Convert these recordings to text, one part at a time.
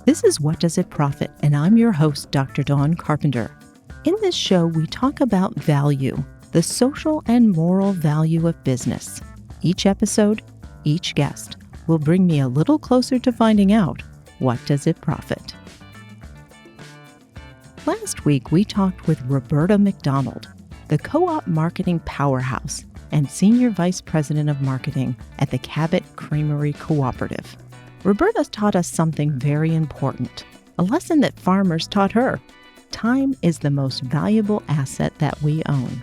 This is What Does It Profit? And I'm your host, Dr. Dawn Carpenter. In this show, we talk about value, the social and moral value of business. Each episode, each guest will bring me a little closer to finding out what does it profit. Last week, we talked with Roberta McDonald, the co-op marketing powerhouse and Senior Vice President of Marketing at the Cabot Creamery Cooperative. Roberta taught us something very important, a lesson that farmers taught her. Time is the most valuable asset that we own.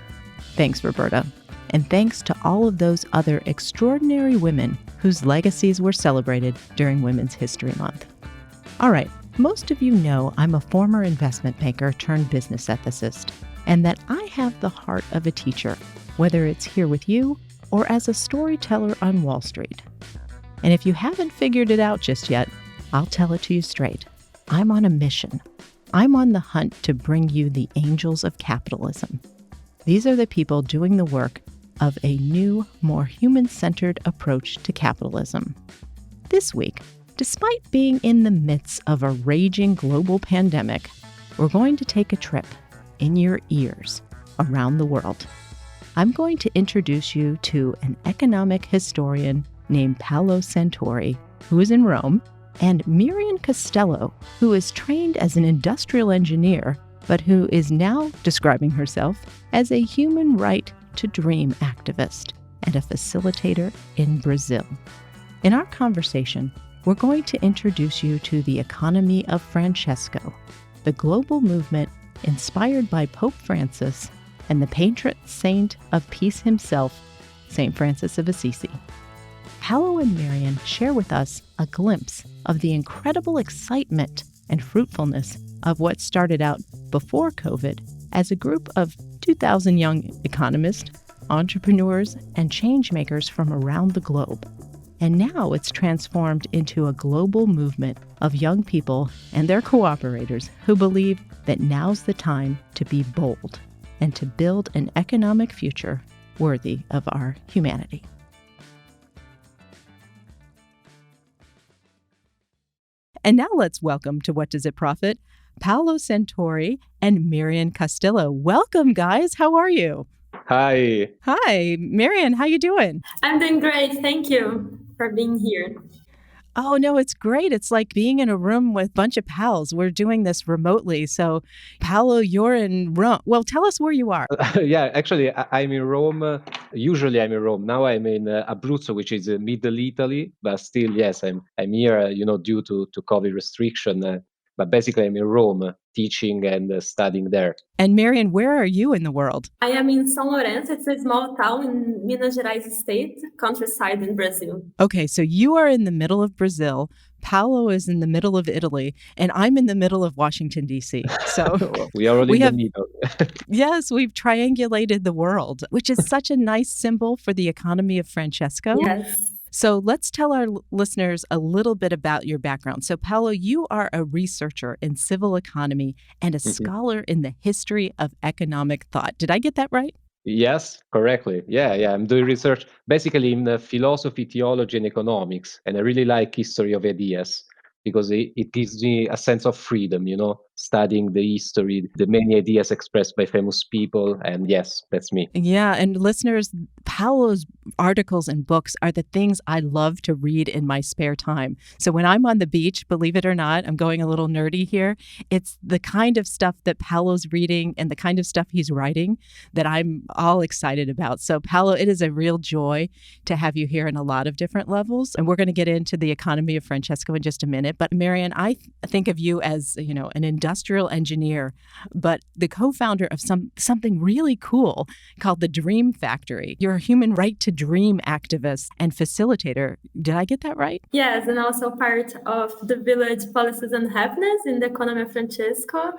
Thanks, Roberta. And thanks to all of those other extraordinary women whose legacies were celebrated during Women's History Month. All right, most of you know I'm a former investment banker turned business ethicist, and that I have the heart of a teacher, whether it's here with you or as a storyteller on Wall Street. And if you haven't figured it out just yet, I'll tell it to you straight. I'm on a mission. I'm on the hunt to bring you the angels of capitalism. These are the people doing the work of a new, more human-centered approach to capitalism. This week, despite being in the midst of a raging global pandemic, we're going to take a trip in your ears around the world. I'm going to introduce you to an economic historian named Paulo Santori, who is in Rome, and Myrian Castello, who is trained as an industrial engineer, but who is now describing herself as a human right to dream activist and a facilitator in Brazil. In our conversation, we're going to introduce you to the Economy of Francesco, the global movement inspired by Pope Francis and the patron saint of peace himself, St. Francis of Assisi. Paulo and Marion share with us a glimpse of the incredible excitement and fruitfulness of what started out before COVID as a group of 2,000 young economists, entrepreneurs, and changemakers from around the globe. And now it's transformed into a global movement of young people and their cooperators who believe that now's the time to be bold and to build an economic future worthy of our humanity. And now let's welcome to What Does It Profit? Paulo Santori and Myrian Castello. Welcome, guys. How are you? Hi. Hi, Myrian. How you doing? I'm doing great. Thank you for being here. Oh, no, it's great. It's like being in a room with a bunch of pals. We're doing this remotely. So, Paolo, you're in Rome. Well, tell us where you are. Yeah, actually, I'm in Rome. Usually I'm in Rome. Now I'm in Abruzzo, which is middle Italy. But still, yes, I'm here, due to COVID restriction. But basically, I'm in Rome teaching and studying there. And Marion, where are you in the world? I am in São Lourenço. It's a small town in Minas Gerais state, countryside in Brazil. Okay, so you are in the middle of Brazil. Paolo is in the middle of Italy, and I'm in the middle of Washington, D.C. So we are all in the middle. Yes, we've triangulated the world, which is such a nice symbol for the economy of Francesco. Yes. So let's tell our listeners a little bit about your background. So Paolo, you are a researcher in civil economy and a scholar in the history of economic thought. Did I get that right? Yes, correctly. Yeah. I'm doing research basically in philosophy, theology, and economics. And I really like history of ideas because it gives me a sense of freedom, studying the history, the many ideas expressed by famous people. And yes, that's me. Yeah. And listeners, Paolo's articles and books are the things I love to read in my spare time. So when I'm on the beach, believe it or not, I'm going a little nerdy here. It's the kind of stuff that Paolo's reading and the kind of stuff he's writing that I'm all excited about. So Paolo, it is a real joy to have you here in a lot of different levels. And we're going to get into the economy of Francesco in just a minute. But Marion, I think of you as, an industrial engineer, but the co-founder of something really cool called the Dream Factory. You're a human right to dream activist and facilitator. Did I get that right? Yes, and also part of the Village Policies and Happiness in the Economy of Francesco.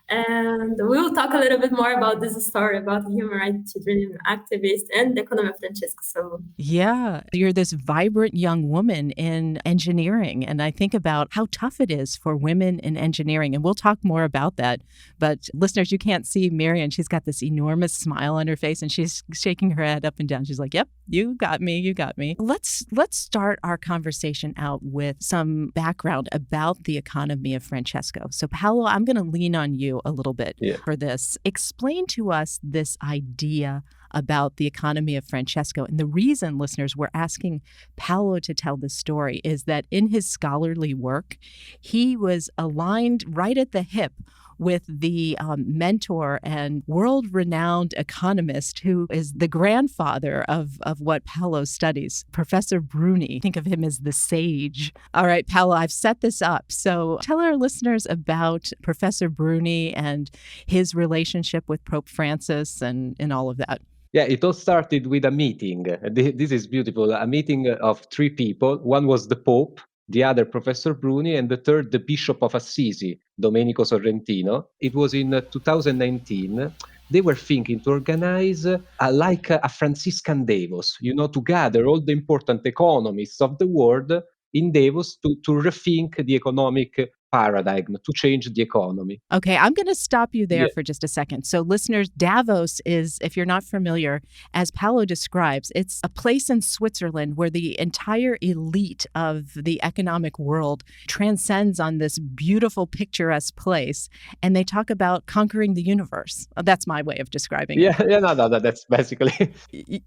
And we will talk a little bit more about this story about the human rights children activist and the Economy of Francesco. So Yeah, you're this vibrant young woman in engineering. And I think about how tough it is for women in engineering. And we'll talk more about that. But listeners, you can't see Myrian. She's got this enormous smile on her face and she's shaking her head up and down. She's like, yep, you got me. You got me. Let's start our conversation out with some background about the economy of Francesco. So Paolo, I'm going to lean on you a little bit for this. Explain to us this idea about the economy of Francesco. And the reason, listeners, we're asking Paolo to tell this story is that in his scholarly work, he was aligned right at the hip with the mentor and world-renowned economist who is the grandfather of what Paolo studies, Professor Bruni. Think of him as the sage. All right, Paolo, I've set this up. So tell our listeners about Professor Bruni and his relationship with Pope Francis and all of that. Yeah, it all started with a meeting. This is beautiful. A meeting of three people. One was the Pope, the other Professor Bruni, and the third, the Bishop of Assisi, Domenico Sorrentino. It was in 2019. They were thinking to organize like a Franciscan Davos, to gather all the important economists of the world in Davos to rethink the economic paradigm, to change the economy. Okay, I'm going to stop you there for just a second. So listeners, Davos is, if you're not familiar, as Paolo describes, it's a place in Switzerland where the entire elite of the economic world transcends on this beautiful, picturesque place. And they talk about conquering the universe. That's my way of describing it. No, that's basically.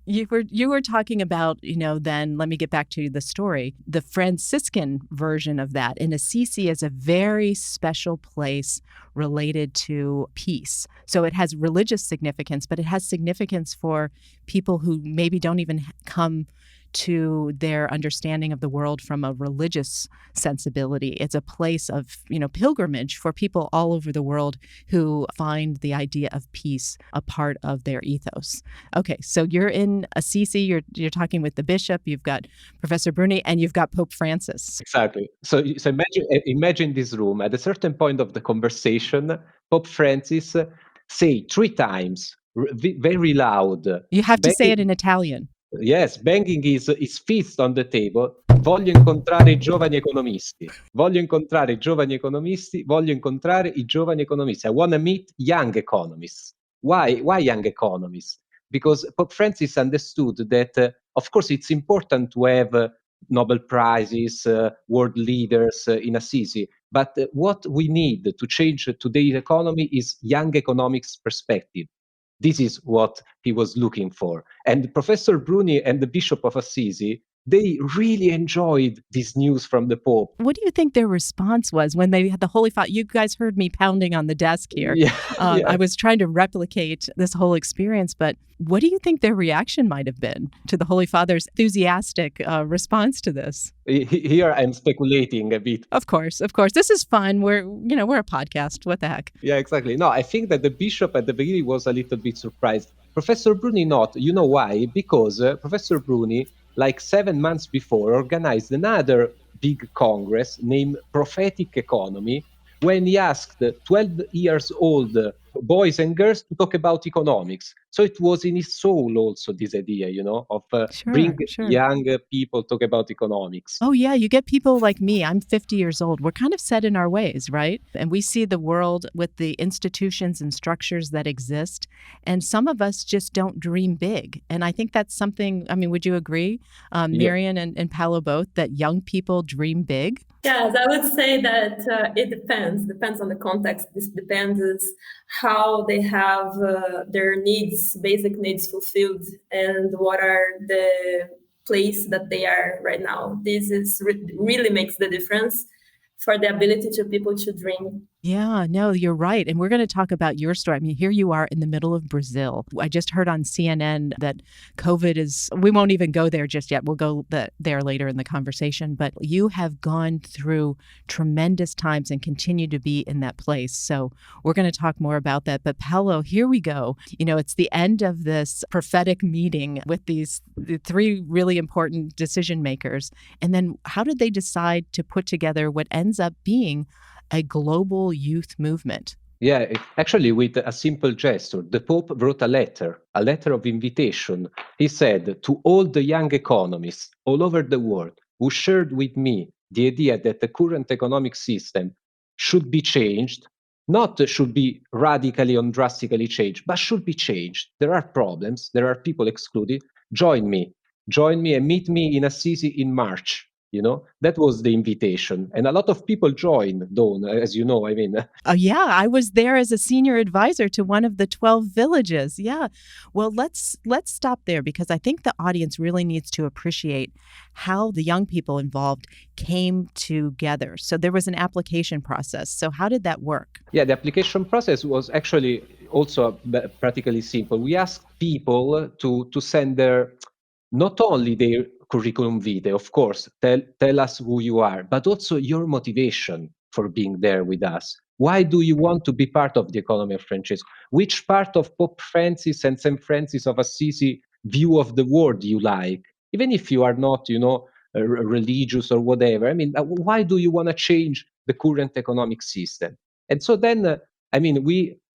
You were talking about, then let me get back to the story. The Franciscan version of that in Assisi is a very special place related to peace. So it has religious significance, but it has significance for people who maybe don't even come to their understanding of the world from a religious sensibility. It's a place of, pilgrimage for people all over the world who find the idea of peace a part of their ethos. Okay, so you're in Assisi, you're talking with the bishop, you've got Professor Bruni, and you've got Pope Francis. Exactly. So imagine this room. At a certain point of the conversation, Pope Francis say three times, very loud. You have to say it in Italian. Yes, banging his fist on the table. Voglio incontrare I giovani economisti. Voglio incontrare I giovani economisti. Voglio incontrare I giovani economisti. I want to meet young economists. Why young economists? Because Pope Francis understood that, of course, it's important to have Nobel Prizes, world leaders in Assisi. But what we need to change today's economy is young economics perspective. This is what he was looking for. And Professor Bruni and the Bishop of Assisi, they really enjoyed this news from the Pope. What do you think their response was when they had the Holy Father? You guys heard me pounding on the desk here. I was trying to replicate this whole experience, but what do you think their reaction might have been to the Holy Father's enthusiastic response to this? Here I'm speculating a bit. Of course. This is fun. We're a podcast. What the heck? Yeah, exactly. No, I think that the bishop at the beginning was a little bit surprised. Professor Bruni not. You know why? Because Professor Bruni, like 7 months before, organized another big congress named Prophetic Economy, when he asked 12 years old boys and girls to talk about economics. So it was in his soul also this idea, of bring young people talk about economics. Oh, yeah. You get people like me. I'm 50 years old. We're kind of set in our ways, right? And we see the world with the institutions and structures that exist. And some of us just don't dream big. And I think that's something, would you agree, Myrian and Paolo both, that young people dream big? Yes, I would say that it depends on the context. This depends how they have their basic needs fulfilled, and what are the place that they are right now. This is really makes the difference for the ability to people to dream. Yeah, no, you're right. And we're going to talk about your story. Here you are in the middle of Brazil. I just heard on CNN that COVID we won't even go there just yet. We'll go there later in the conversation. But you have gone through tremendous times and continue to be in that place. So we're going to talk more about that. But Paolo, here we go. It's the end of this prophetic meeting with the three really important decision makers. And then how did they decide to put together what ends up being a global youth movement? Yeah, actually, with a simple gesture, the Pope wrote a letter of invitation. He said to all the young economists all over the world who shared with me the idea that the current economic system should be changed, not should be radically and drastically changed, but should be changed. There are problems, there are people excluded. Join me and meet me in Assisi in March. That was the invitation. And a lot of people joined, Dawn, as you know. I mean, Oh, yeah, I was there as a senior advisor to one of the 12 villages. Yeah. Well, let's stop there because I think the audience really needs to appreciate how the young people involved came together. So there was an application process. So how did that work? yeah, the application process was actually also practically simple. We asked people to send not only their curriculum vitae, of course, tell us who you are, but also your motivation for being there with us. Why do you want to be part of the economy of Francesco? Which part of Pope Francis and St. Francis of Assisi view of the world you like? Even if you are not, religious or whatever. I mean, why do you want to change the current economic system? And so then,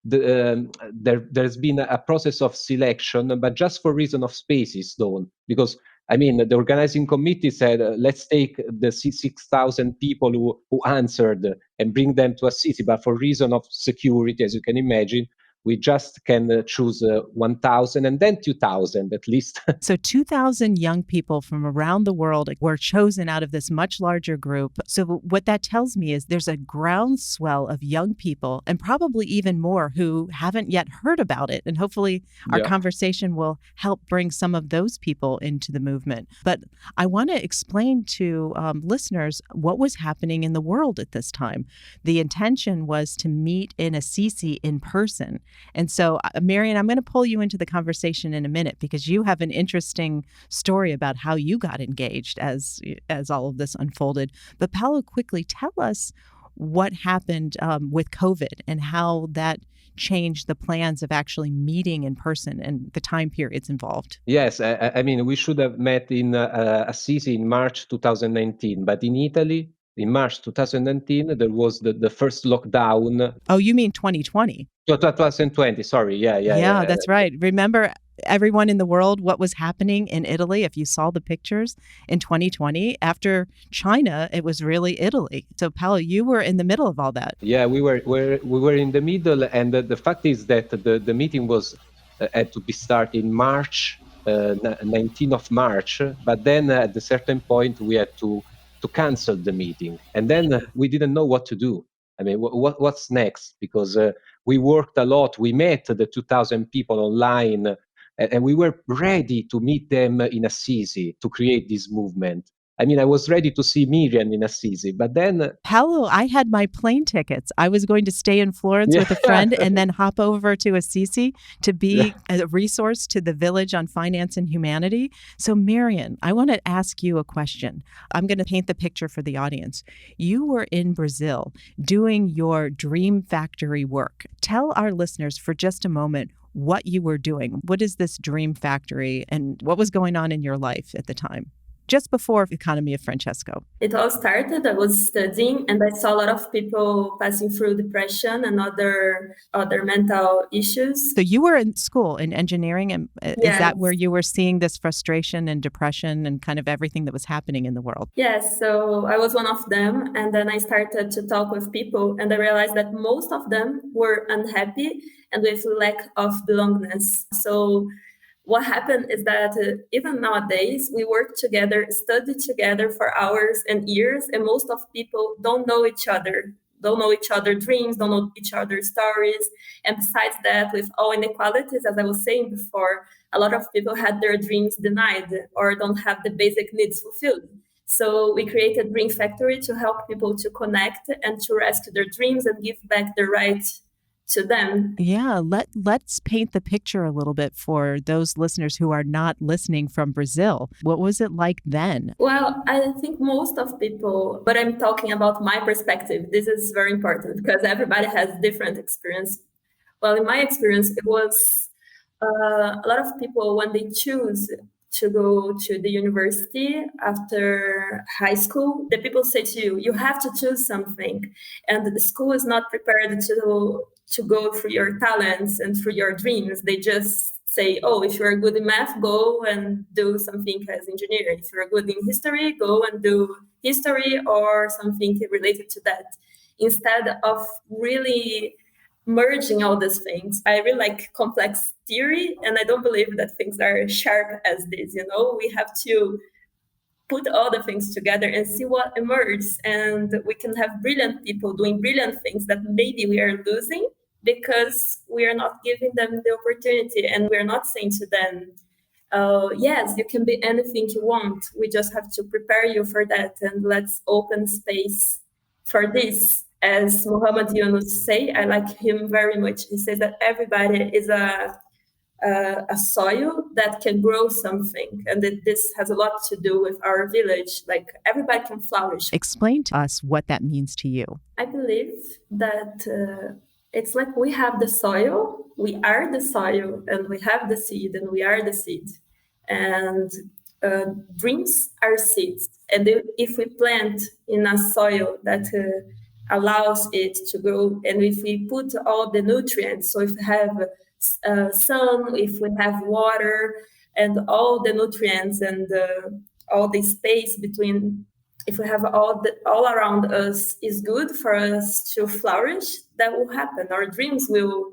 there's been a process of selection, but just for reason of spaces, though, because I mean, the organizing committee said, let's take the 6,000 people who answered and bring them to Assisi. But for reason of security, as you can imagine, we just can choose 1,000 and then 2,000 at least. So 2,000 young people from around the world were chosen out of this much larger group. So what that tells me is there's a groundswell of young people and probably even more who haven't yet heard about it. And hopefully our conversation will help bring some of those people into the movement. But I want to explain to listeners what was happening in the world at this time. The intention was to meet in Assisi in person. And so, Myrian, I'm going to pull you into the conversation in a minute because you have an interesting story about how you got engaged as all of this unfolded. But Paolo, quickly tell us what happened with COVID and how that changed the plans of actually meeting in person and the time periods involved. Yes, I mean, we should have met in Assisi in March 2019, but in Italy, in March 2019, there was the first lockdown. Oh, you mean 2020? 2020, sorry. Yeah, that's right. Remember everyone in the world what was happening in Italy? If you saw the pictures in 2020, after China, it was really Italy. So, Paolo, you were in the middle of all that. Yeah, we were in the middle, and the fact is that the meeting was had to be started in March, 19th of March. But then at a certain point, we had to cancel the meeting, and then we didn't know what to do. I mean, what's next? Because we worked a lot. We met the 2,000 people online, and we were ready to meet them in Assisi to create this movement. I mean, I was ready to see Myrian in Assisi, but then Paolo, I had my plane tickets. I was going to stay in Florence with a friend and then hop over to Assisi to be a resource to the Village on Finance and Humanity. So, Myrian, I want to ask you a question. I'm going to paint the picture for the audience. You were in Brazil doing your Dream Factory work. Tell our listeners for just a moment what you were doing. What is this Dream Factory and what was going on in your life at the time? Just before Economy of Francesco. It all started, I was studying and I saw a lot of people passing through depression and other mental issues. So you were in school in engineering, and Yes. Is that where you were seeing this frustration and depression and kind of everything that was happening in the world? Yes, so I was one of them, and then I started to talk with people and I realized that most of them were unhappy and with lack of belongingness. So what happened is that even nowadays we work together, study together for hours and years, and most of people don't know each other, don't know each other's dreams, don't know each other's stories. And besides that, with all inequalities, as I was saying before, a lot of people had their dreams denied or don't have the basic needs fulfilled. So we created Dream Factory to help people to connect and to rescue their dreams and give back the right to them. Yeah, let's paint the picture a little bit for those listeners who are not listening from Brazil. What was it like then? Well, I think most of people, but I'm talking about my perspective. This is very important because everybody has different experience. Well, in my experience, it was a lot of people when they choose to go to the university after high school, the people say to you, you have to choose something. And the school is not prepared to go through your talents and through your dreams. They just say, oh, if you're good in math, go and do something as engineer. If you're good in history, go and do history or something related to that. Instead of really merging all these things. I really like complex theory, and I don't believe that things are sharp as this. We have to put all the things together and see what emerges, and we can have brilliant people doing brilliant things that maybe we are losing because we are not giving them the opportunity, and we're not saying to them, yes, you can be anything you want. We just have to prepare you for that, and let's open space for this. As Muhammad Yunus say, I like him very much. He says that everybody is a soil that can grow something, and that this has a lot to do with our village. Like everybody can flourish. Explain to us what that means to you. I believe that it's like we have the soil, we are the soil, and we have the seed, and we are the seed. And dreams are seeds. And if we plant in a soil that allows it to grow, and if we put all the nutrients, so if we have sun, if we have water, and all the nutrients and all the space between, if we have all around us is good for us to flourish, that will happen. Our dreams will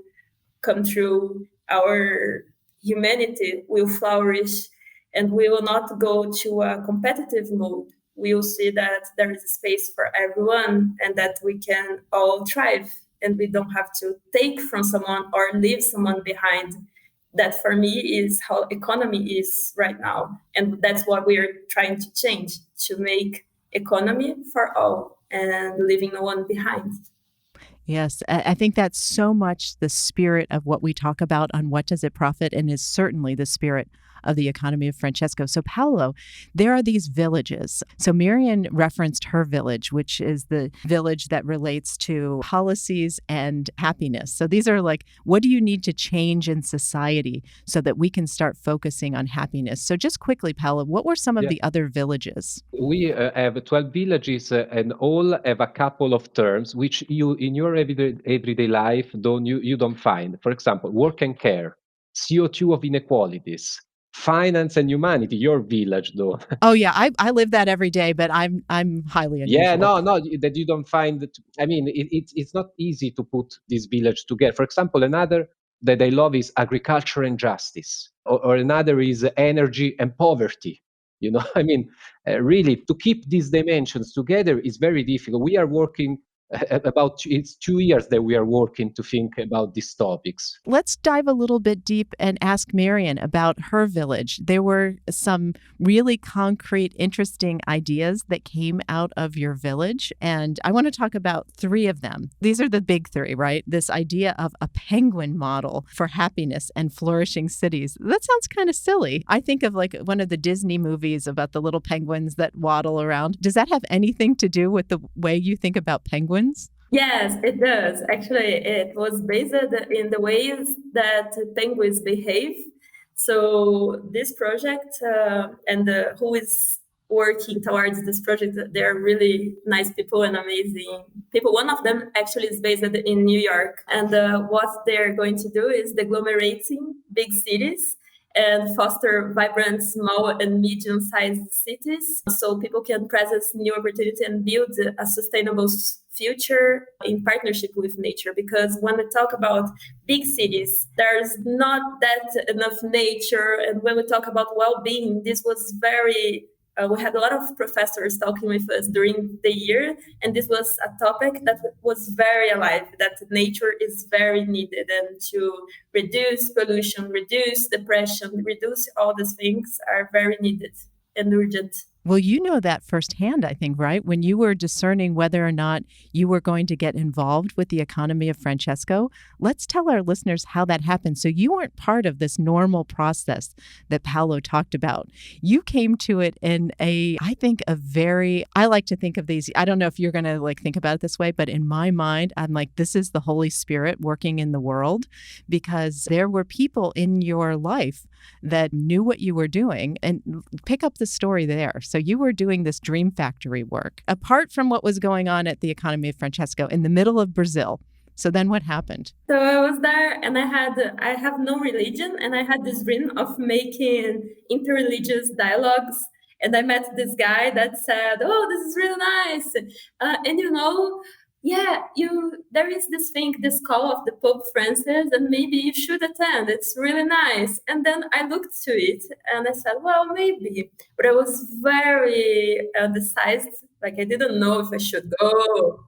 come true. Our humanity will flourish, and we will not go to a competitive mode. We will see that there is a space for everyone and that we can all thrive, and we don't have to take from someone or leave someone behind. That for me is how economy is right now. And that's what we're trying to change, to make economy for all and leaving no one behind. Yes, I think that's so much the spirit of what we talk about on What Does It Profit, and is certainly the spirit of the Economy of Francesco. So Paolo, there are these villages. So Myrian referenced her village, which is the village that relates to policies and happiness. So these are like, what do you need to change in society so that we can start focusing on happiness? So just quickly, Paolo, what were some of the other villages? We have 12 villages and all have a couple of terms which you in your everyday life you don't find. For example, work and care, CO2 of inequalities, finance and humanity. Your village, though. Oh yeah, I live that every day, but I'm highly unusual. Yeah, no, that you don't find. I mean, it's not easy to put this village together. For example, another that I love is agriculture and justice, or another is energy and poverty. I mean, really, to keep these dimensions together is very difficult. We are working it's 2 years that we are working to think about these topics. Let's dive a little bit deep and ask Marion about her village. There were some really concrete, interesting ideas that came out of your village, and I want to talk about 3 of them. These are the big 3, right? This idea of a penguin model for happiness and flourishing cities. That sounds kind of silly. I think of like one of the Disney movies about the little penguins that waddle around. Does that have anything to do with the way you think about penguins? Yes, it does. Actually, it was based in the ways that penguins behave. So this project and who is working towards this project, they're really nice people and amazing people. One of them actually is based in New York. And what they're going to do is agglomerating big cities and foster vibrant small and medium-sized cities so people can presence new opportunity and build a sustainable future in partnership with nature. Because when we talk about big cities, there's not that enough nature. And when we talk about well-being, this was very we had a lot of professors talking with us during the year, and this was a topic that was very alive, that nature is very needed, and to reduce pollution, reduce depression, reduce all these things are very needed and urgent. Well, you know that firsthand, I think, right? When you were discerning whether or not you were going to get involved with the Economy of Francesco, let's tell our listeners how that happened. So you weren't part of this normal process that Paolo talked about. You came to it in I like to think of these, I don't know if you're going to like think about it this way, but in my mind, I'm like, this is the Holy Spirit working in the world, because there were people in your life that knew what you were doing. And pick up the story there. So you were doing this dream factory work. Apart from what was going on at the Economy of Francesco in the middle of Brazil, So then what happened? So I was there and I have no religion, and I had this dream of making interreligious dialogues. And I met this guy that said, "Oh, this is really nice." And yeah, there is this thing, this call of the Pope Francis, and maybe you should attend. It's really nice. And then I looked to it and I said, well, maybe. But I was very decided, like I didn't know if I should go.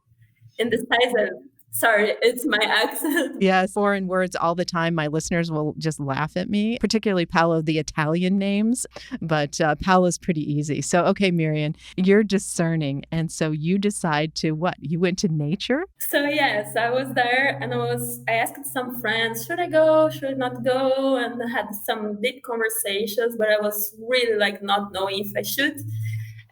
Indecisive. Sorry, it's my accent. Yes, foreign words all the time. My listeners will just laugh at me, particularly Paolo, the Italian names, but Paolo's pretty easy. So, okay, Myrian, you're discerning. And so you decide to what? You went to nature? So yes, I was there and I asked some friends, should I go, should I not go? And I had some deep conversations, but I was really like not knowing if I should.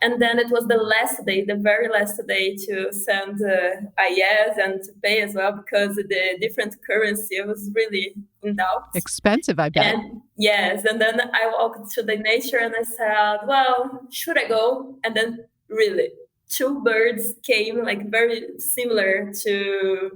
And then it was the last day, the very last day to send a yes and to pay as well, because the different currency was really in doubt. Expensive, I bet. And yes, and then I walked to the nature and I said, well, should I go? And then really, two birds came like very similar to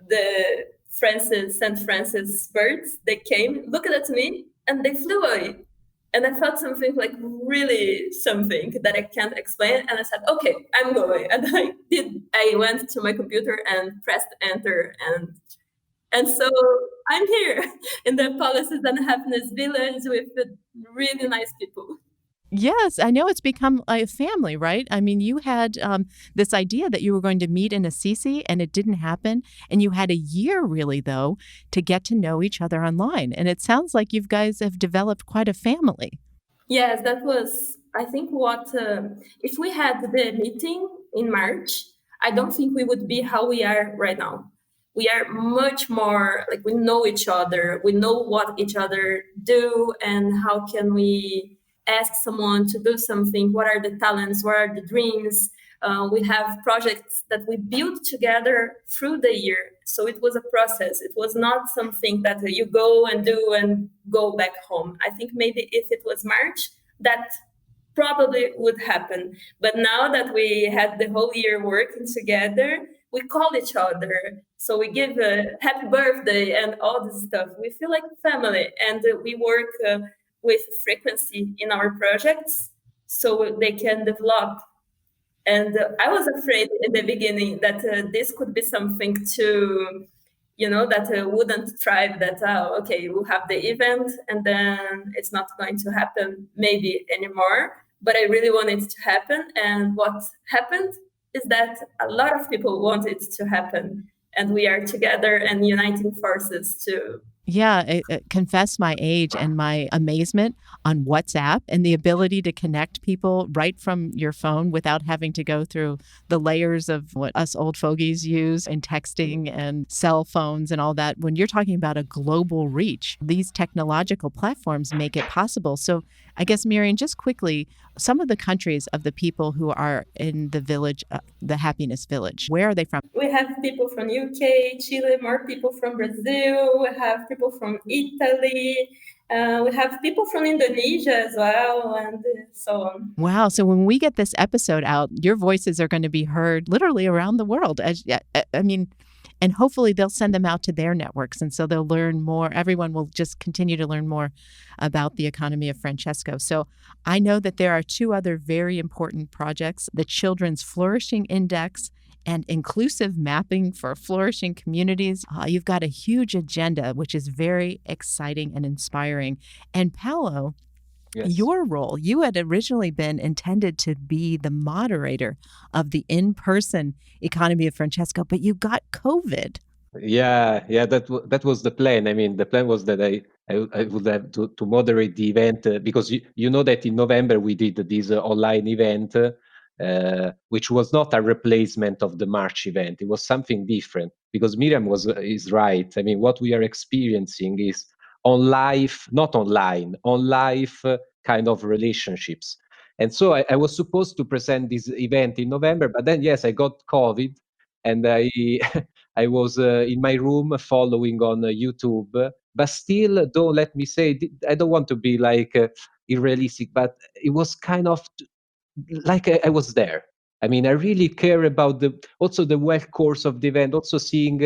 the St. Francis birds. They came, looked at me, and they flew away. And I felt something like really something that I can't explain. And I said, okay, I'm going. And I went to my computer and pressed enter. And so I'm here in the Policies and Happiness Village with really nice people. Yes, I know it's become a family, right? I mean, you had this idea that you were going to meet in Assisi and it didn't happen. And you had a year, really, though, to get to know each other online. And it sounds like you guys have developed quite a family. Yes, that was, I think, if we had the meeting in March, I don't think we would be how we are right now. We are much more like we know each other. We know what each other do and how can we ask someone to do something. What are the talents? What are the dreams? We have projects that we built together through the year. So it was a process. It was not something that you go and do and go back home. I think maybe if it was March, that probably would happen. But now that we had the whole year working together, we call each other. So we give a happy birthday and all this stuff. We feel like family, and we work with frequency in our projects so they can develop. And I was afraid in the beginning that this could be something to, that wouldn't thrive, that, okay, we'll have the event and then it's not going to happen maybe anymore. But I really want it to happen. And what happened is that a lot of people want it to happen. And we are together and uniting forces to Yeah, confess my age and my amazement on WhatsApp and the ability to connect people right from your phone without having to go through the layers of what us old fogies use in texting and cell phones and all that. When you're talking about a global reach, these technological platforms make it possible. So I guess, Myrian, just quickly, some of the countries of the people who are in the village, the Happiness Village, where are they from? We have people from UK, Chile, more people from Brazil. We have people from Italy. We have people from Indonesia as well, and so on. Wow. So when we get this episode out, your voices are going to be heard literally around the world. And hopefully they'll send them out to their networks. And so they'll learn more. Everyone will just continue to learn more about the Economy of Francesco. So I know that there are two other very important projects, the Children's Flourishing Index and Inclusive Mapping for Flourishing Communities. You've got a huge agenda, which is very exciting and inspiring. And Paolo, Yes. your role, you had originally been intended to be the moderator of the in-person Economy of Francesco, but you got COVID. Yeah, that was the plan. I mean, the plan was that I would have to moderate the event because you know that in November we did this online event, which was not a replacement of the March event. It was something different because Miriam is right. I mean, what we are experiencing is on life, not online, on life kind of relationships. And so I was supposed to present this event in November, but then yes, I got COVID, and I I was in my room following on YouTube, but still, don't let me say, I don't want to be like unrealistic, but it was kind of like I was there. I mean, I really care about also the well course of the event, also seeing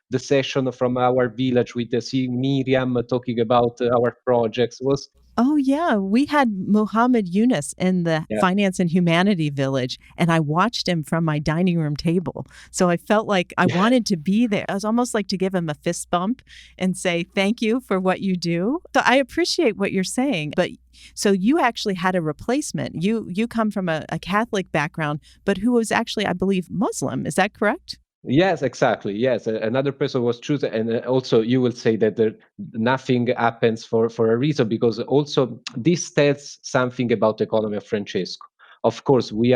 the session from our village with seeing Miriam talking about our projects was, Oh, yeah. We had Muhammad Yunus in the yeah. Finance and Humanity Village, and I watched him from my dining room table. So I felt like I wanted to be there. I was almost like to give him a fist bump and say, thank you for what you do. So I appreciate what you're saying. But so you actually had a replacement. You come from a Catholic background, but who was actually, I believe, Muslim. Is that correct? Yes, exactly. Yes, another person was chosen, and also you will say that nothing happens for a reason, because also this tells something about the economy of Francesco. Of course, we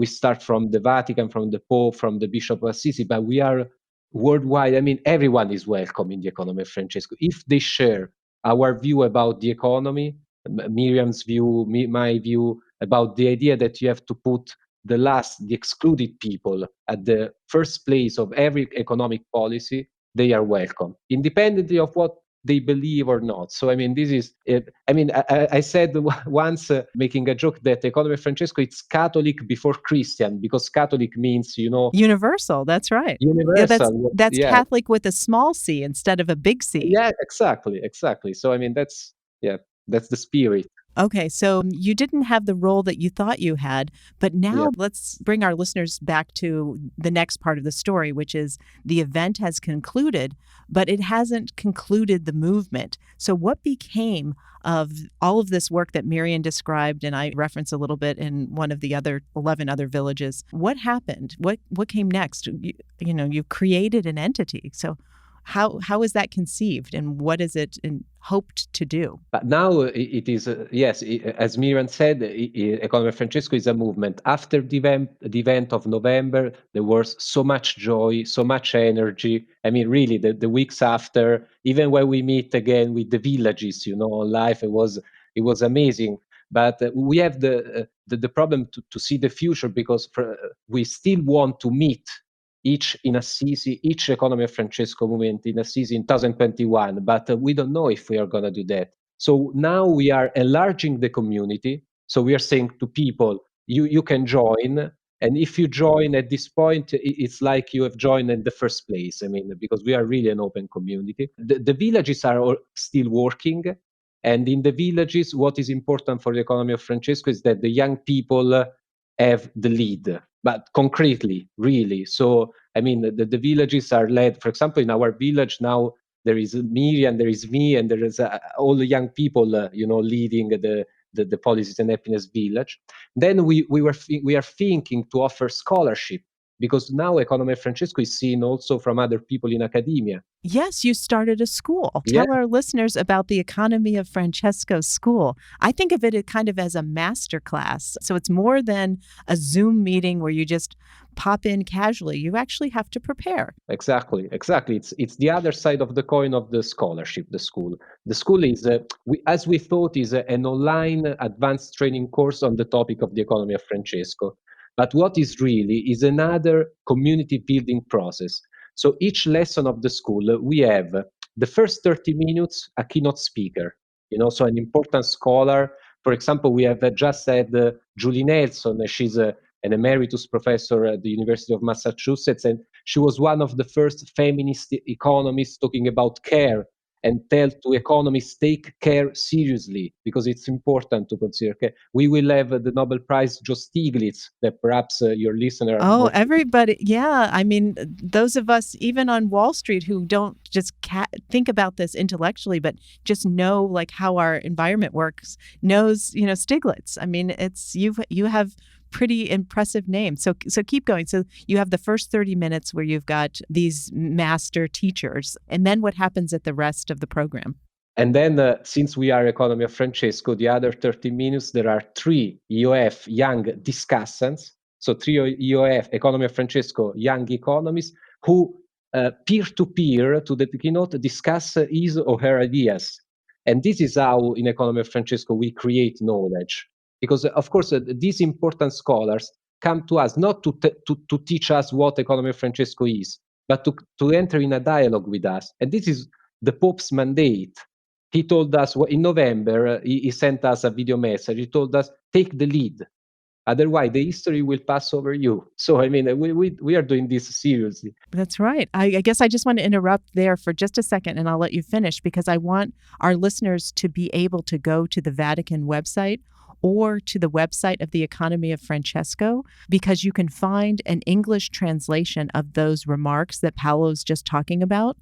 start from the Vatican, from the Pope, from the Bishop of Assisi, but we are worldwide. I mean, everyone is welcome in the economy of Francesco if they share our view about the economy, Miriam's view, my view about the idea that you have to put the excluded people at the first place of every economic policy. They are welcome, independently of what they believe or not. So, I mean, this is it. I mean, I said once, making a joke, that the economy of Francesco, it's Catholic before Christian, because Catholic means, Universal. That's right. Yeah, universal. that's Yeah, Catholic with a small c instead of a big C. yeah, exactly. So, I mean, yeah, that's the spirit. Okay, so you didn't have the role that you thought you had, but Yeah. now let's bring our listeners back to the next part of the story, which is the event has concluded, but it hasn't concluded the movement. So, what became of all of this work that Myrian described, and I reference a little bit in one of the other 11 other villages? What happened? What came next? You've created an entity. So, how is that conceived, and what is it hoped to do? But now it is, yes, as Myrian said, Economy of Francesco is a movement. After the event of November, there was so much joy, so much energy. I mean, really, the weeks after, even when we meet again with the villages, live, it was amazing. But we have the problem to see the future, because we still want to meet each Economy of Francesco movement in Assisi in 2021, but we don't know if we are going to do that. So now we are enlarging the community. So we are saying to people, you can join. And if you join at this point, it's like you have joined in the first place. I mean, because we are really an open community. The villages are all still working. And in the villages, what is important for the Economy of Francesco is that the young people have the lead, but concretely, really. So, I mean, the villages are led, for example, in our village now, there is Myrian, there is me, and there is all the young people, leading the Policies and Happiness Village. Then we are thinking to offer scholarship, because now Economy of Francesco is seen also from other people in academia. Yes, you started a school. Yeah. Tell our listeners about the Economy of Francesco School. I think of it kind of as a master class. So it's more than a Zoom meeting where you just pop in casually. You actually have to prepare. Exactly. It's the other side of the coin of the scholarship. The school. The school is, as we thought, is an online advanced training course on the topic of the Economy of Francesco. But what is really is another community building process. So each lesson of the school, we have the first 30 minutes a keynote speaker. So an important scholar. For example, we have just had Julie Nelson. She's an emeritus professor at the University of Massachusetts, and she was one of the first feminist economists talking about care, and tell to economists, take care seriously, because it's important to consider care. We will have the Nobel Prize Joe Stiglitz, that perhaps your listener. Oh, everybody. Yeah. I mean, those of us, even on Wall Street, who don't just think about this intellectually, but just know like how our environment works, knows, Stiglitz. I mean, you have pretty impressive names. So keep going. So you have the first 30 minutes where you've got these master teachers. And then what happens at the rest of the program? And then, since we are Economy of Francesco, the other 30 minutes, there are 3 EOF young discussants. So 3 EOF, Economy of Francesco, young economists, who peer-to-peer to the keynote discuss his or her ideas. And this is how, in Economy of Francesco, we create knowledge. Because, of course, these important scholars come to us not to teach us what Economy of Francesco is, but to enter in a dialogue with us. And this is the Pope's mandate. He told us in November, he sent us a video message. He told us, take the lead. Otherwise, the history will pass over you. So, I mean, we are doing this seriously. That's right. I guess I just want to interrupt there for just a second and I'll let you finish because I want our listeners to be able to go to the Vatican website or to the website of the Economy of Francesco because you can find an English translation of those remarks that Paolo's just talking about.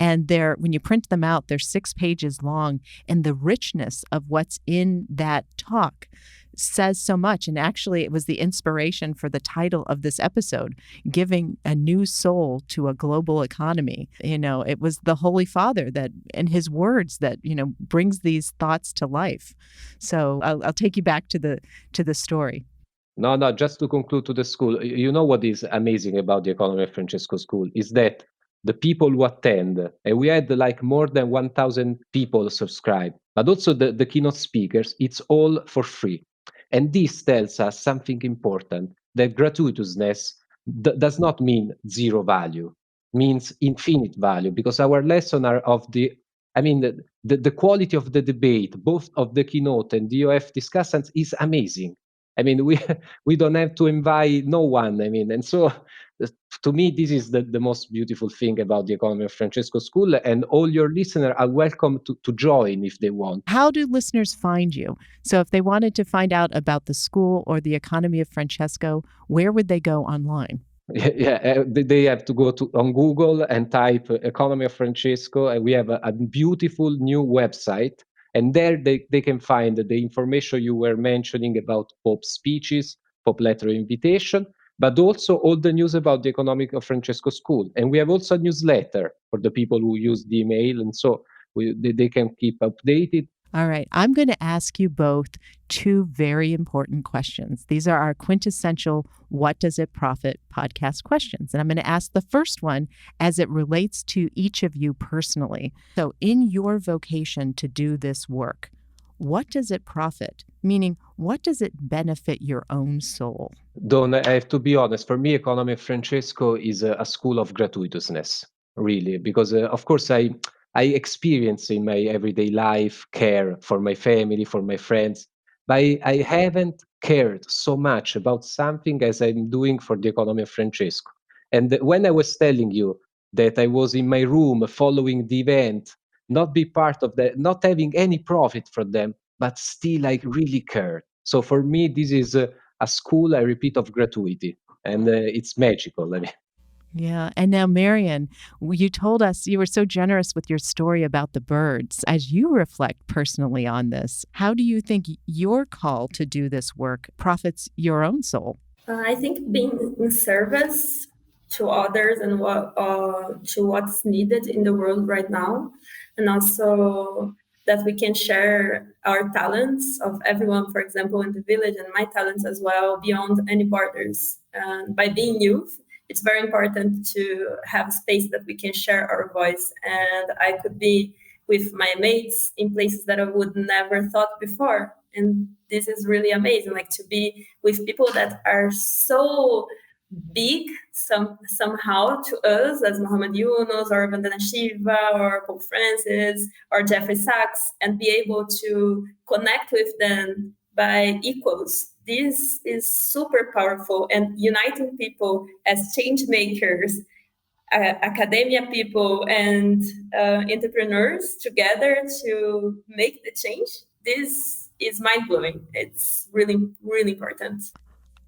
And when you print them out, they're 6 pages long. And the richness of what's in that talk says so much. And actually, it was the inspiration for the title of this episode, Giving a New Soul to a Global Economy. It was the Holy Father that, and his words that, brings these thoughts to life. So I'll take you back to the story. No, just to conclude to the school, you know what is amazing about the Economy of Francesco School is that the people who attend, and we had like more than 1,000 people subscribe, but also the keynote speakers, it's all for free. And this tells us something important, that gratuitousness does not mean zero value, means infinite value, because our lessons are of the quality of the debate, both of the keynote and the OF discussants is amazing. I mean, we don't have to invite no one. I mean, and so to me, this is the most beautiful thing about the Economy of Francesco School, and all your listeners are welcome to join if they want. How do listeners find you? So if they wanted to find out about the school or the Economy of Francesco, where would they go online? Yeah, they have to go on Google and type Economy of Francesco, and we have a beautiful new website. And there they can find the information you were mentioning about Pope's speeches, Pope letter invitation, but also all the news about the Economic of Francesco School. And we have also a newsletter for the people who use the email, and so they can keep updated. All right. I'm going to ask you both 2 very important questions. These are our quintessential What Does It Profit podcast questions. And I'm going to ask the first one as it relates to each of you personally. So in your vocation to do this work, what does it profit? Meaning, what does it benefit your own soul? Don, I have to be honest, for me, Economy of Francesco is a school of gratuitousness, really, because of course I experience in my everyday life care for my family, for my friends, but I haven't cared so much about something as I'm doing for the Economy of Francesco. And when I was telling you that I was in my room following the event, not be part of that, not having any profit from them, but still I really cared. So for me, this is a school, I repeat, of gratuity, and it's magical. I mean, Yeah. And now, Marion, you told us you were so generous with your story about the birds. As you reflect personally on this, how do you think your call to do this work profits your own soul? I think being in service to others and to what's needed in the world right now, and also that we can share our talents of everyone, for example, in the village, and my talents as well, beyond any borders. And by being youth, it's very important to have a space that we can share our voice. And I could be with my mates in places that I would never thought before. And this is really amazing, like to be with people that are so big somehow to us as Muhammad Yunus or Vandana Shiva or Pope Francis or Jeffrey Sachs, and be able to connect with them by equals. This is super powerful, and uniting people as change makers, academia people and entrepreneurs together to make the change. This is mind blowing. It's really, really important.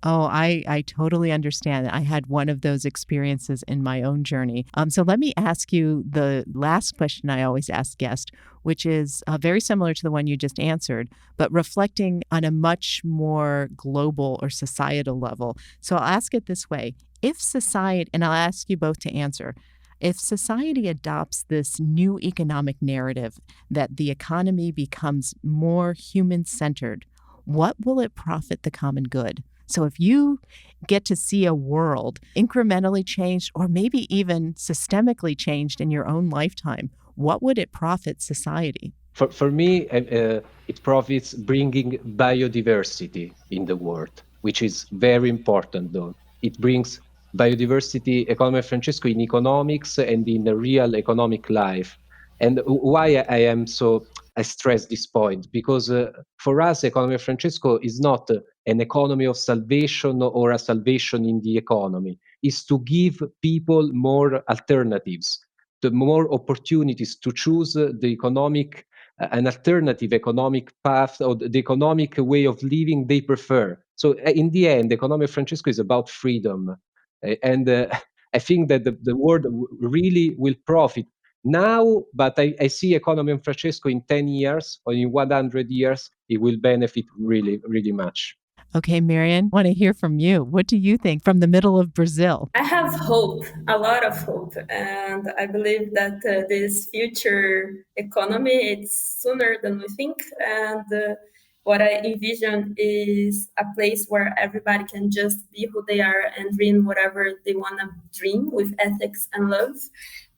Oh, I totally understand. I had one of those experiences in my own journey. So let me ask you the last question I always ask guests, which is very similar to the one you just answered, but reflecting on a much more global or societal level. So I'll ask it this way. If society, and I'll ask you both to answer, if society adopts this new economic narrative that the economy becomes more human-centered, what will it profit the common good? So if you get to see a world incrementally changed or maybe even systemically changed in your own lifetime, what would it profit society? For me, it profits bringing biodiversity in the world, which is very important, though. It brings biodiversity, Economy of Francesco, in economics and in the real economic life. And why I stress this point, because for us, Economy of Francesco is not an economy of salvation or a salvation in the economy. Is to give people more alternatives, the more opportunities to choose an alternative economic path or the economic way of living they prefer. So in the end, the Economy of Francesco is about freedom. And I think that the world really will profit now, but I see Economy of Francesco in 10 years or in 100 years, it will benefit really, really much. Okay, Myrian, I want to hear from you. What do you think from the middle of Brazil? I have hope, a lot of hope, and I believe that this future economy, it's sooner than we think, and what I envision is a place where everybody can just be who they are and dream whatever they want to dream with ethics and love,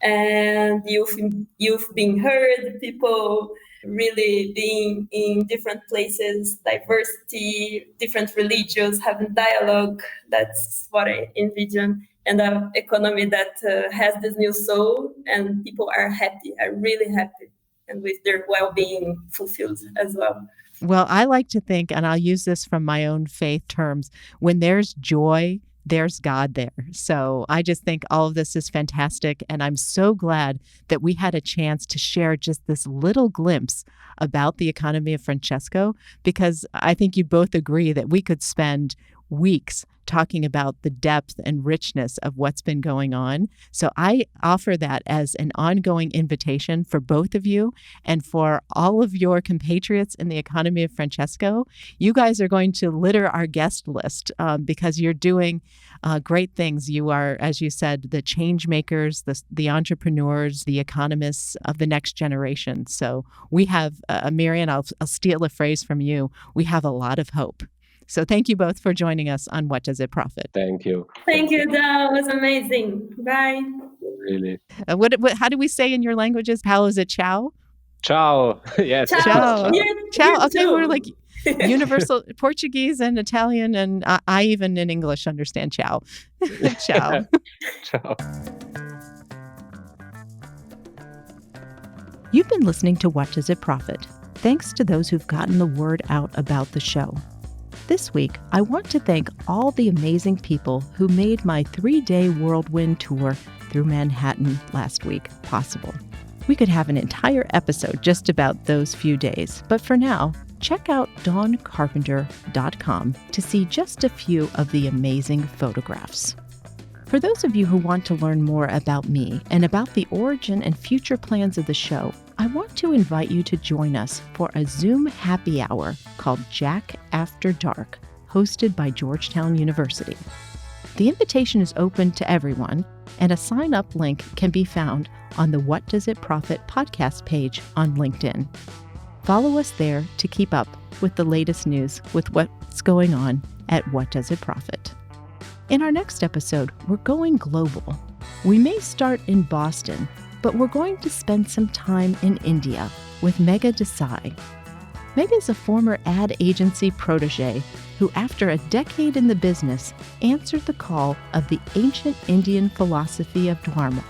and youth being heard, people really being in different places, diversity, different religions, having dialogue. That's what I envision. And an economy that has this new soul and people are happy, are really happy, and with their well-being fulfilled as well. Well, I like to think, and I'll use this from my own faith terms, when there's joy, there's God there. So I just think all of this is fantastic. And I'm so glad that we had a chance to share just this little glimpse about the Economy of Francesco, because I think you both agree that we could spend weeks talking about the depth and richness of what's been going on. So I offer that as an ongoing invitation for both of you and for all of your compatriots in the Economy of Francesco. You guys are going to litter our guest list because you're doing great things. You are, as you said, the change makers, the entrepreneurs, the economists of the next generation. So we have, Myrian, I'll steal a phrase from you. We have a lot of hope. So thank you both for joining us on What Does It Profit? Thank you. Thank you, that was amazing. Bye. Really. How do we say in your languages? Paolo, is it ciao? Ciao. Yes. Ciao. Ciao. Okay, too. we're like universal Portuguese and Italian, and I even in English understand ciao. Ciao. Ciao. You've been listening to What Does It Profit? Thanks to those who've gotten the word out about the show. This week, I want to thank all the amazing people who made my 3-day whirlwind tour through Manhattan last week possible. We could have an entire episode just about those few days, but for now, check out dawncarpenter.com to see just a few of the amazing photographs. For those of you who want to learn more about me and about the origin and future plans of the show, I want to invite you to join us for a Zoom happy hour called Jack After Dark, hosted by Georgetown University. The invitation is open to everyone, and a sign-up link can be found on the What Does It Profit podcast page on LinkedIn. Follow us there to keep up with the latest news with what's going on at What Does It Profit. In our next episode, we're going global. We may start in Boston, but we're going to spend some time in India with Megha Desai. Megha is a former ad agency protege who, after a decade in the business, answered the call of the ancient Indian philosophy of Dharma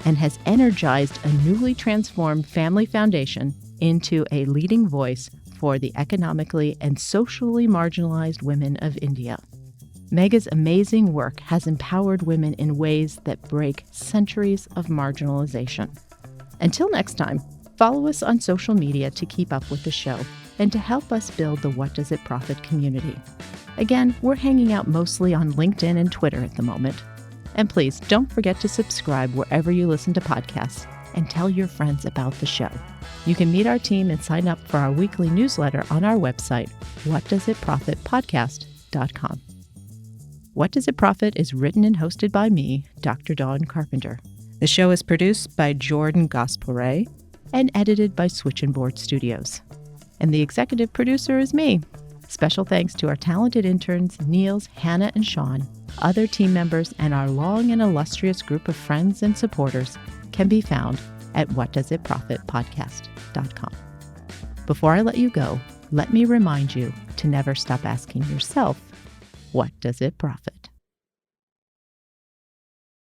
and has energized a newly transformed family foundation into a leading voice for the economically and socially marginalized women of India. Megha's amazing work has empowered women in ways that break centuries of marginalization. Until next time, follow us on social media to keep up with the show and to help us build the What Does It Profit community. Again, we're hanging out mostly on LinkedIn and Twitter at the moment. And please don't forget to subscribe wherever you listen to podcasts and tell your friends about the show. You can meet our team and sign up for our weekly newsletter on our website, whatdoesitprofitpodcast.com. What Does It Profit is written and hosted by me, Dr. Dawn Carpenter. The show is produced by Jordan Gaspare and edited by Switch and Board Studios. And the executive producer is me. Special thanks to our talented interns, Niels, Hannah, and Sean. Other team members and our long and illustrious group of friends and supporters can be found at whatdoesitprofitpodcast.com. Before I let you go, let me remind you to never stop asking yourself, what does it profit?